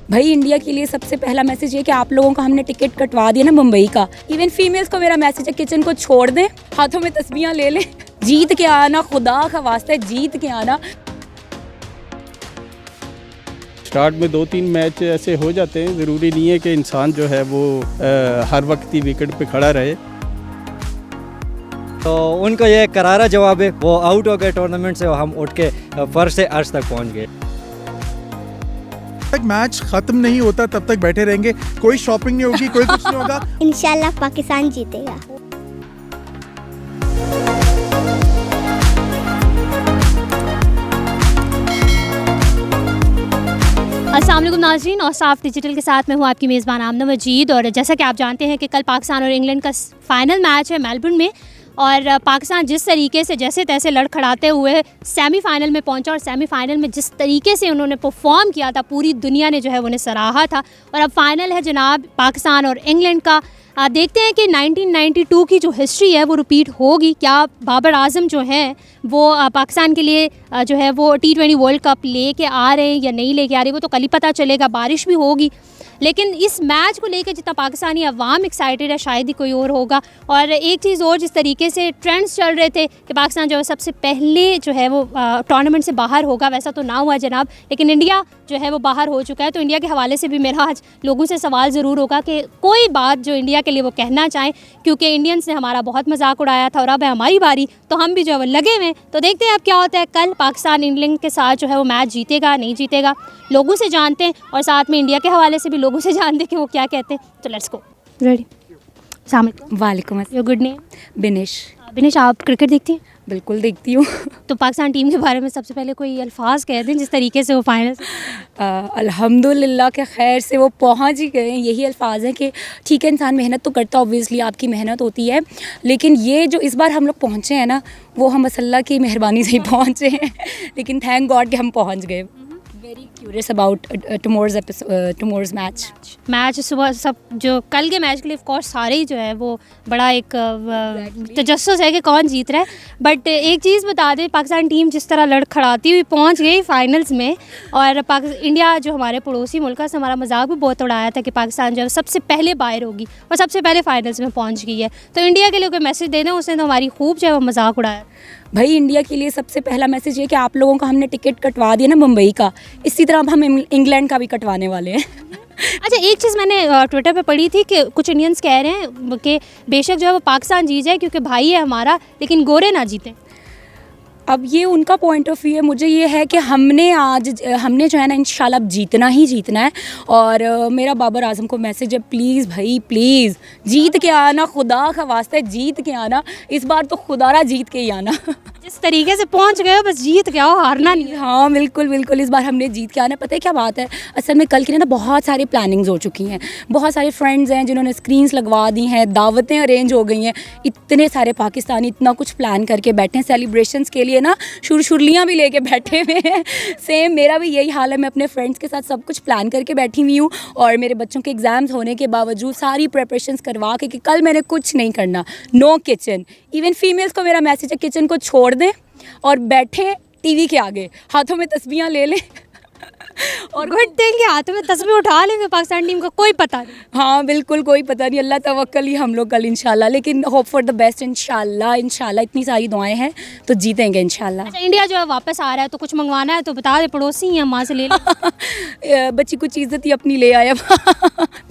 भाई इंडिया के लिए सबसे पहला मैसेज ये कि आप लोगों का हमने टिकट कटवा दिया ना मुंबई का। इवन फीमेल्स को मेरा मैसेज है, किचन को छोड़ दें, हाथों में तस्बीहां ले लें, जीत के आना, खुदा का वास्ता है जीत के आना। स्टार्ट में 2-3 मैच ऐसे हो जाते हैं, ज़रूरी नहीं है कि इंसान जो है वो हर वक्त ही विकेट पे खड़ा रहे। तो उनका ये करारा जवाब है, वो आउट हो गए टूर्नामेंट से, हम उठ के फर्स्ट से अर्श तक पहुंच गए। तक मैच खत्म नहीं होता तब तक बैठे रहेंगे, कोई शॉपिंग नहीं होगी, कोई कुछ नहीं होगा। इंशाल्लाह पाकिस्तान जीतेगा। अस्सलाम वालेकुम नाज़रीन, और साफ डिजिटल के साथ मैं हूँ आपकी मेज़बान आमना मजीद। और जैसा कि आप जानते हैं कि कल पाकिस्तान और इंग्लैंड का फाइनल मैच है मेलबर्न में, और पाकिस्तान जिस तरीके से जैसे तैसे लड़खड़ाते हुए सेमीफ़ाइनल में पहुंचा, और सेमीफ़ाइनल में जिस तरीके से उन्होंने परफॉर्म किया था, पूरी दुनिया ने जो है उन्हें सराहा था। और अब फाइनल है जनाब पाकिस्तान और इंग्लैंड का। देखते हैं कि 1992 की जो हिस्ट्री है वो रिपीट होगी क्या। बाबर आजम जो हैं वो पाकिस्तान के लिए जो है वो T20 वर्ल्ड कप लेके आ रहे हैं या नहीं लेके आ रहे, वो तो कल ही पता चलेगा। बारिश भी होगी, लेकिन इस मैच को लेकर जितना पाकिस्तानी अवाम एक्साइटेड है शायद ही कोई और होगा। और एक चीज़ और, जिस तरीके से ट्रेंड्स चल रहे थे कि पाकिस्तान जो है सबसे पहले जो है वो टूर्नामेंट से बाहर होगा, वैसा तो ना हुआ जनाब, लेकिन इंडिया जो है वो बाहर हो चुका है। तो इंडिया के हवाले से भी मेरा आज लोगों से सवाल ज़रूर होगा कि कोई बात जो इंडिया के लिए वो कहना चाहें, क्योंकि इंडियंस ने हमारा बहुत मजाक उड़ाया था और अब है हमारी बारी, तो हम भी जो है वो लगे हुए। तो देखते हैं अब क्या होता है। कल पाकिस्तान इंग्लैंड के साथ जो है वो मैच जीतेगा नहीं जीतेगा, लोगों से जानते हैं, और साथ में इंडिया के हवाले से भी लोगों से जानते हैं कि वो क्या कहते हैं। तो लेट्स गो। रेडी? अस्सलाम वालेकुम। वालेकुम योर गुड नेम? बिनिश। बिनिश, आप क्रिकेट देखती हैं? बिल्कुल देखती हूँ। तो पाकिस्तान टीम के बारे में सबसे पहले कोई अल्फाज कह दें जिस तरीके से वो फाइनल अल्हम्दुलिल्लाह के खैर से वो पहुँच ही गए। यही अल्फाज हैं कि ठीक है, इंसान मेहनत तो करता, ऑब्वियसली आपकी मेहनत होती है, लेकिन ये जो इस बार हम लोग पहुँचे हैं ना, वो हम बस अल्लाह की मेहरबानी से ही पहुँचे हैं। लेकिन थैंक गॉड कि हम पहुँच गए। Very curious about tomorrow's match. सुबह सब जो कल के मैच के लिए ऑफ कोर्स सारे ही जो है वो बड़ा एक तजस्सुस है कि कौन जीत रहा है। बट एक चीज़ बता दें, पाकिस्तान टीम जिस तरह लड़खड़ाती हुई पहुंच गई फाइनल्स में, और इंडिया जो हमारे पड़ोसी मुल्क से हमारा मजाक भी बहुत उड़ाया था कि पाकिस्तान जो है सबसे पहले बाहर होगी और सबसे पहले फाइनल्स में पहुँच गई है। तो इंडिया के लिए कोई मैसेज दे दें, उसने तो हमारी खूब जो है वो मजाक उड़ाया। भाई इंडिया के लिए सबसे पहला मैसेज ये कि आप लोगों का हमने टिकट कटवा दिया ना मुंबई का, इसी तरह अब हम इंग्लैंड का भी कटवाने वाले हैं। अच्छा, एक चीज़ मैंने ट्विटर पे पढ़ी थी कि कुछ इंडियंस कह रहे हैं कि बेशक जो है वो पाकिस्तान जीत जाए क्योंकि भाई है हमारा, लेकिन गोरे ना जीते। अब ये उनका पॉइंट ऑफ व्यू है। मुझे ये है कि हमने जो है ना इंशाल्लाह अब जीतना ही जीतना है। और मेरा बाबर आजम को मैसेज है, प्लीज़ भाई प्लीज़ जीत के आना, खुदा का वास्ता है जीत के आना। इस बार तो खुदारा जीत के ही आना। जिस तरीके से पहुंच गए हो बस जीत के आओ, हारना नहीं। हाँ बिल्कुल बिल्कुल, इस बार हमने जीत के आना। पता है क्या बात है, असल में कल की ना बहुत सारी प्लानिंग्स हो चुकी हैं, बहुत सारे फ्रेंड्स हैं जिन्होंने स्क्रीन्स लगवा दी हैं, दावतें अरेंज हो गई हैं, इतने सारे पाकिस्तानी इतना कुछ प्लान करके बैठे हैं सेलिब्रेशंस के लिए ना, शुरलियाँ भी लेके बैठे हुए हैं। सेम मेरा भी यही हाल है, मैं अपने फ्रेंड्स के साथ सब कुछ प्लान करके बैठी हुई हूँ। और मेरे बच्चों के एग्ज़ाम्स होने के बावजूद सारी प्रिपरेशंस करवा के कि कल मैंने कुछ नहीं करना, नो किचन। इवन फीमेल्स को मेरा मैसेज है, किचन को छोड़ दें और बैठे टीवी के आगे, हाथों में तस्बीहां ले लें और गुड थिंग के हाथों में तस्वीर उठा लेंगे। पाकिस्तान टीम का कोई पता नहीं। हाँ बिल्कुल, कोई पता नहीं, अल्लाह तवक्कल ही हम लोग कल इंशाल्लाह। लेकिन होप फॉर द बेस्ट, इंशाल्लाह इतनी सारी दुआएं हैं तो जीतेंगे इंशाल्लाह। अच्छा, इंडिया जो है वापस आ रहा है तो कुछ मंगवाना है तो बता दे, पड़ोसी हैं, माँ से ले ले। बच्ची कुछ इज्जत ही अपनी ले आया।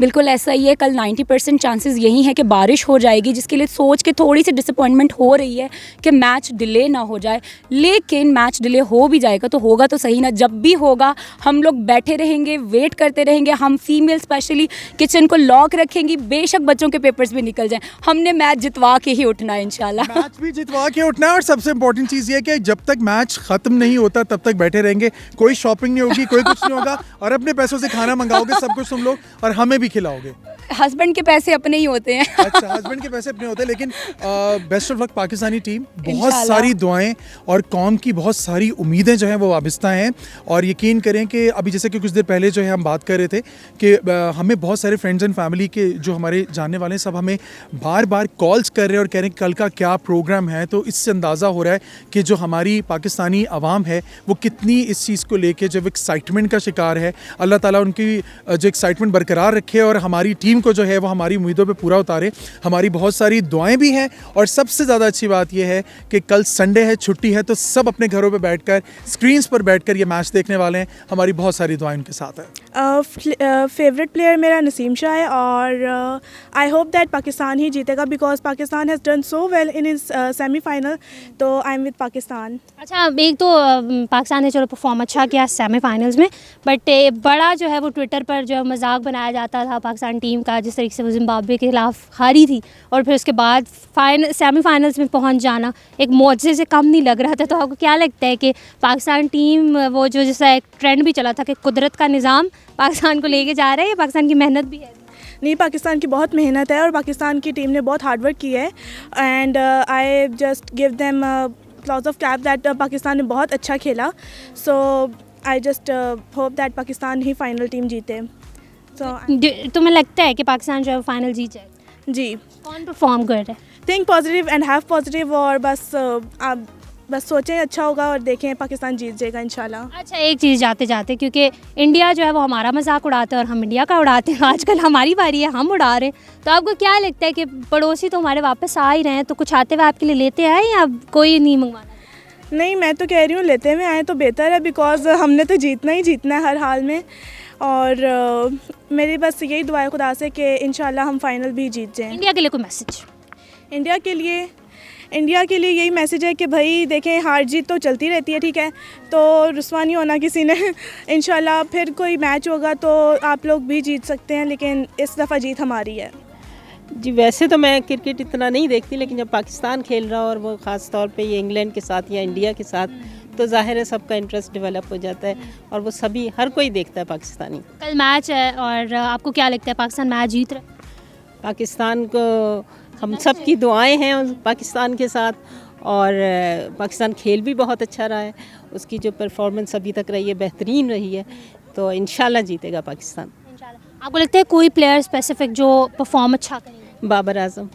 बिल्कुल ऐसा ही है। कल 90% चांसेस यही है कि बारिश हो जाएगी, जिसके लिए सोच के थोड़ी सी डिसअपॉइंटमेंट हो रही है कि मैच डिले ना हो जाए। लेकिन मैच डिले हो भी जाएगा तो होगा तो सही ना, जब भी होगा हम लोग बैठे रहेंगे, वेट करते रहेंगे। हम फीमेल स्पेशली किचन को लॉक रखेंगी, बेशक बच्चों के पेपर्स भी निकल जाएं, हमने मैच जितवा के ही उठना है इंशाल्लाह। मैच भी जितवा के उठना है। और सबसे इंपॉर्टेंट चीज़ ये है कि जब तक मैच खत्म नहीं होता तब तक बैठे रहेंगे, कोई शॉपिंग नहीं होगी, कोई कुछ नहीं होगा, और अपने पैसों से खाना मंगाओगे, सब कुछ तुम लोग, और हमें भी खिलाओगे। हस्बैंड के पैसे अपने ही होते हैं। अच्छा, हस्बैंड के पैसे अपने होते हैं, लेकिन best of luck Pakistani team. बहुत इंशाल्लाह। सारी दुआएं और कौम की बहुत सारी उम्मीदें जो हैं वो वाबस्ता हैं। और यकीन करें कि अभी जैसे कि कुछ देर पहले जो है हम बात कर रहे थे कि हमें बहुत सारे फ्रेंड्स एंड फैमिली के जो हमारे जानने वाले हैं सब हमें बार बार कॉल्स कर रहे हैं और कह रहे हैं कि कल का क्या प्रोग्राम है। तो इससे अंदाज़ा हो रहा है कि जो हमारी पाकिस्तानी आवाम है वो कितनी इस चीज़ को लेके जब एक्साइटमेंट का शिकार है। अल्लाह ताला उनकी जो एक्साइटमेंट बरकरार रखे और हमारी टीम को जो है वो हमारी उम्मीदों पे पूरा उतारे। हमारी बहुत सारी दुआएं भी हैं और सबसे ज़्यादा अच्छी बात यह है कि कल संडे है, छुट्टी है, तो सब अपने घरों पे बैठकर स्क्रीन्स पर बैठकर ये मैच देखने वाले हैं। हमारी बहुत सारी दुआएं उनके साथ हैं। फेवरेट प्लेयर मेरा नसीम शाह है और आई होप दैट पाकिस्तान ही जीतेगा because Pakistan has done so well in is semifinal, तो आई एम विद पाकिस्तान। अच्छा, एक तो पाकिस्तान ने चलो परफॉर्म अच्छा किया सेमीफाइनल्स में, बट बड़ा जो है वो ट्विटर पर जो मजाक बनाया जाता था पाकिस्तान टीम का, जिस तरीके से वो जिम्बाब्वे के खिलाफ हारी थी और फिर उसके बाद सेमीफाइनल्स में पहुंच जाना एक मौजे से कम नहीं लग रहा था। तो आपको क्या लगता है कि पाकिस्तान टीम वो जो जैसा एक ट्रेंड भी चला था कि कुदरत का निज़ाम पाकिस्तान को लेके जा रहा है, या पाकिस्तान की मेहनत भी है? नहीं, पाकिस्तान की बहुत मेहनत है और पाकिस्तान की टीम ने बहुत हार्डवर्क की है and I just give them lots of clap that Pakistan ने बहुत अच्छा खेला। So I just hope that Pakistan ही फाइनल टीम जीते। तुम्हें लगता है कि पाकिस्तान जो है फाइनल जीत जाएगा? जी। कौन परफॉर्म कर रहा है? Think positive and have positive और आप बस सोचें अच्छा होगा और देखें पाकिस्तान जीत जाएगा इंशाल्लाह। अच्छा, एक चीज़ जाते जाते, क्योंकि इंडिया जो है वो हमारा मजाक उड़ाता है और हम इंडिया का उड़ाते हैं, आजकल हमारी बारी है, हम उड़ा रहे हैं। तो आपको क्या लगता है कि पड़ोसी तो हमारे वापस आ ही रहे हैं, तो कुछ आते हुए आपके लिए लेते आए या कोई नहीं मंगवाना? नहीं, मैं तो कह रही हूँ लेते हुए आए तो बेहतर है बिकॉज हमने तो जीतना ही जीतना है हर हाल में। और मेरी बस यही दुआ है खुदा से कि इंशाल्लाह हम फाइनल भी जीत जाएं। इंडिया के लिए कोई मैसेज? इंडिया के लिए यही मैसेज है कि भाई देखें, हार जीत तो चलती रहती है, ठीक है, तो रुस्वा नहीं होना किसी ने। इंशाल्लाह फिर कोई मैच होगा तो आप लोग भी जीत सकते हैं, लेकिन इस दफ़ा जीत हमारी है। जी, वैसे तो मैं क्रिकेट इतना नहीं देखती, लेकिन जब पाकिस्तान खेल रहा और वो ख़ास तौर पे ये इंग्लैंड के साथ या इंडिया के साथ, तो जाहिर है सबका इंटरेस्ट डेवलप हो जाता है और वो सभी हर कोई देखता है पाकिस्तानी। कल मैच है और आपको क्या लगता है पाकिस्तान मैच जीत रहा है? पाकिस्तान को हम सब की दुआएं हैं पाकिस्तान के साथ, और पाकिस्तान खेल भी बहुत अच्छा रहा है, उसकी जो परफॉर्मेंस अभी तक रही है बेहतरीन रही है, तो इंशाल्लाह जीतेगा पाकिस्तान। आपको लगता है कोई प्लेयर स्पेसिफिक जो परफॉर्म अच्छा करेंगे? बाबर आजम।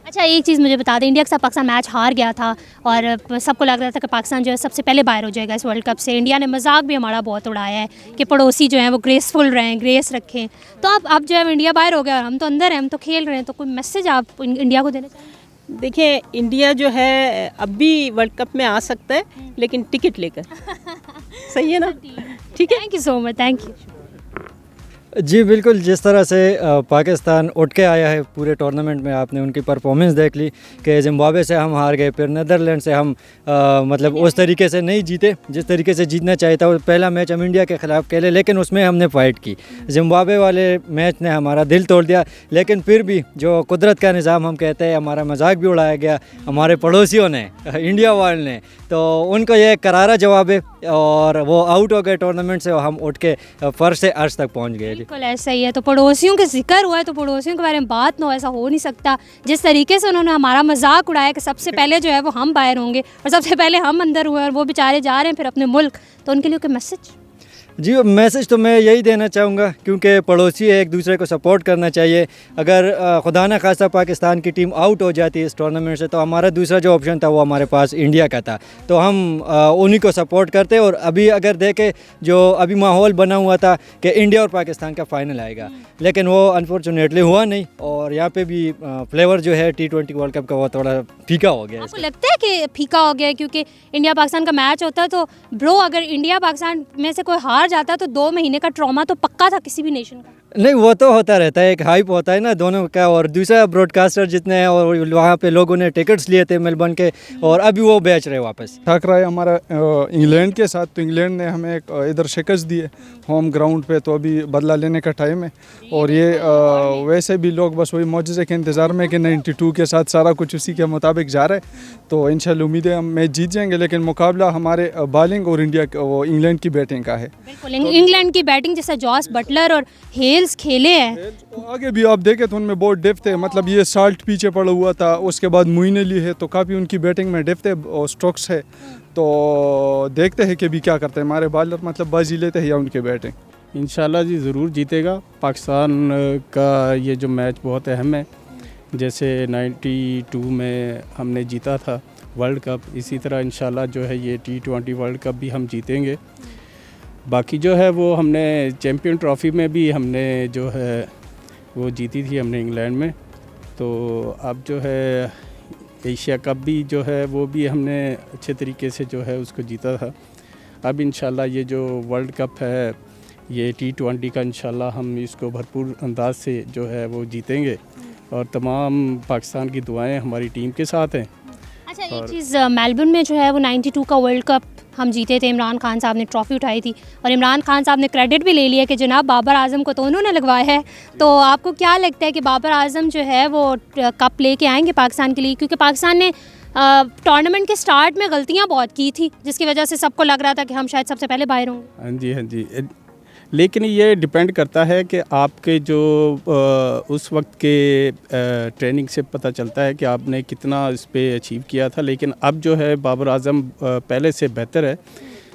अच्छा, एक चीज़ मुझे बता दें, इंडिया के साथ पाकिस्तान मैच हार गया था और सबको लग रहा था कि पाकिस्तान जो है सबसे पहले बाहर हो जाएगा इस वर्ल्ड कप से। इंडिया ने मजाक भी हमारा बहुत उड़ाया है कि पड़ोसी जो हैं वो ग्रेसफुल रहें, ग्रेस रखें। तो अब जो है इंडिया बाहर हो गया और हम तो अंदर हैं, हम तो खेल रहे हैं, तो कोई मैसेज आप इंडिया को देना चाहेंगे? देखिए, इंडिया जो है अब भी वर्ल्ड कप में आ सकता है, लेकिन टिकट लेकर। सही है ना? ठीक है, thank you so much. Thank you. जी बिल्कुल, जिस तरह से पाकिस्तान उठ के आया है पूरे टूर्नामेंट में, आपने उनकी परफॉर्मेंस देख ली कि जिम्बाब्वे से हम हार गए, फिर नीदरलैंड से हम मतलब उस तरीके से नहीं जीते जिस तरीके से जीतना चाहिए था। पहला मैच हम इंडिया के ख़िलाफ़ खेले, लेकिन उसमें हमने फ़ाइट की। जिम्बाब्वे वाले मैच ने हमारा दिल तोड़ दिया, लेकिन फिर भी जो कुदरत का निज़ाम हम कहते हैं, हमारा मजाक भी उड़ाया गया हमारे पड़ोसियों ने, इंडिया वाले ने, तो उनको ये करारा जवाब है और वो आउट हो गए टूर्नामेंट से और हम उठ के फर्स्ट से अर्श तक पहुँच गए। बिल्कुल ऐसा ही है। तो पड़ोसियों के जिक्र हुआ है तो पड़ोसियों के बारे में बात ना हो, ऐसा हो नहीं सकता। जिस तरीके से उन्होंने हमारा मजाक उड़ाया कि सबसे पहले जो है वो हम बाहर होंगे और सबसे पहले हम अंदर हुए और वो बेचारे जा रहे हैं फिर अपने मुल्क, तो उनके लिए कोई मैसेज? जी, मैसेज तो मैं यही देना चाहूँगा, क्योंकि पड़ोसी है, एक दूसरे को सपोर्ट करना चाहिए। अगर खुदा न खास्ता पाकिस्तान की टीम आउट हो जाती है इस टूर्नामेंट से, तो हमारा दूसरा जो ऑप्शन था वो हमारे पास इंडिया का था, तो हम उन्हीं को सपोर्ट करते। और अभी अगर देखें, जो अभी माहौल बना हुआ था कि इंडिया और पाकिस्तान का फ़ाइनल आएगा, लेकिन वो अनफॉर्चुनेटली हुआ नहीं, और यहाँ पे भी फ्लेवर जो है T20 वर्ल्ड कप का वो थोड़ा फीका हो गया। आपको लगता है कि फीका हो गया? क्योंकि इंडिया पाकिस्तान का मैच होता है तो ब्रो, अगर इंडिया पाकिस्तान में से कोई हार जाता तो 2 महीने का ट्रॉमा तो पक्का था किसी भी नेशन का। नहीं, वो तो होता रहता है, एक हाइप होता है ना दोनों का। और दूसरा ब्रॉडकास्टर जितने हैं, और वहाँ पे लोगों ने टिकट्स लिए थे मेलबर्न के, और अभी वो बेच रहे वापस। टकरा है हमारा इंग्लैंड के साथ, तो इंग्लैंड ने हमें इधर शिकस्त दी है होम ग्राउंड पे, तो अभी बदला लेने का टाइम है। और ये वैसे भी लोग बस वही मौजज़े के इंतज़ार में कि 92 के साथ सारा कुछ उसी के मुताबिक जा रहा है, तो इंशाल्लाह उम्मीद है हम मैच जीत जाएंगे। लेकिन मुकाबला हमारे बॉलिंग और इंडिया वो इंग्लैंड की बैटिंग का है। बिल्कुल इंग्लैंड की बैटिंग जैसा जॉस बटलर और हेल्स खेले हैं। आगे भी आप देखें तो उनमें बहुत डेप्थ है, मतलब ये साल्ट पीछे पड़ा हुआ था, उसके बाद मोइन अली है, तो काफ़ी उनकी बैटिंग में डेप्थ है और स्ट्रोक्स है। तो देखते हैं कि भी क्या करते हैं हमारे बॉलर, मतलब बाजी लेते हैं या उनकी बैटिंग। इंशाल्लाह जी ज़रूर जीतेगा। पाकिस्तान का ये जो मैच बहुत अहम है, जैसे 92 में हमने जीता था वर्ल्ड कप, इसी तरह इंशाल्लाह जो है ये T20 वर्ल्ड कप भी हम जीतेंगे। बाकी जो है वो हमने चैम्पियन ट्रॉफ़ी में भी हमने जो है वो जीती थी हमने इंग्लैंड में, तो अब जो है एशिया कप भी जो है वो भी हमने अच्छे तरीके से जो है उसको जीता था। अब इंशाल्लाह ये जो वर्ल्ड कप है ये T20 का इंशाल्लाह हम इसको भरपूर अंदाज से जो है वो जीतेंगे और तमाम पाकिस्तान की दुआएं हमारी टीम के साथ हैं। अच्छा, एक चीज़ मेलबर्न में जो है वो 92 का वर्ल्ड कप हम जीते थे, इमरान खान साहब ने ट्रॉफ़ी उठाई थी और इमरान खान साहब ने क्रेडिट भी ले लिया कि जनाब बाबर आजम को तो उन्होंने लगवाया है। तो आपको क्या लगता है कि बाबर आजम जो है वो कप लेके आएंगे पाकिस्तान के लिए? क्योंकि पाकिस्तान ने टूर्नामेंट के स्टार्ट में गलतियाँ बहुत की थी जिसकी वजह से सबको लग रहा था कि हम शायद सबसे पहले बाहर होंगे। हाँ जी, हाँ जी, लेकिन ये डिपेंड करता है कि आपके जो उस वक्त के ट्रेनिंग से पता चलता है कि आपने कितना इस पे अचीव किया था। लेकिन अब जो है बाबर आजम पहले से बेहतर है।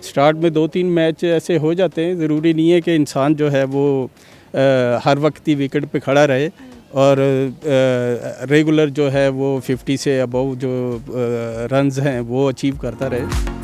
स्टार्ट में 2-3 मैच ऐसे हो जाते हैं, ज़रूरी नहीं है कि इंसान जो है वो हर वक्त ही विकेट पे खड़ा रहे और रेगुलर जो है वो 50 से अबव जो रन्स हैं वो अचीव करता रहे।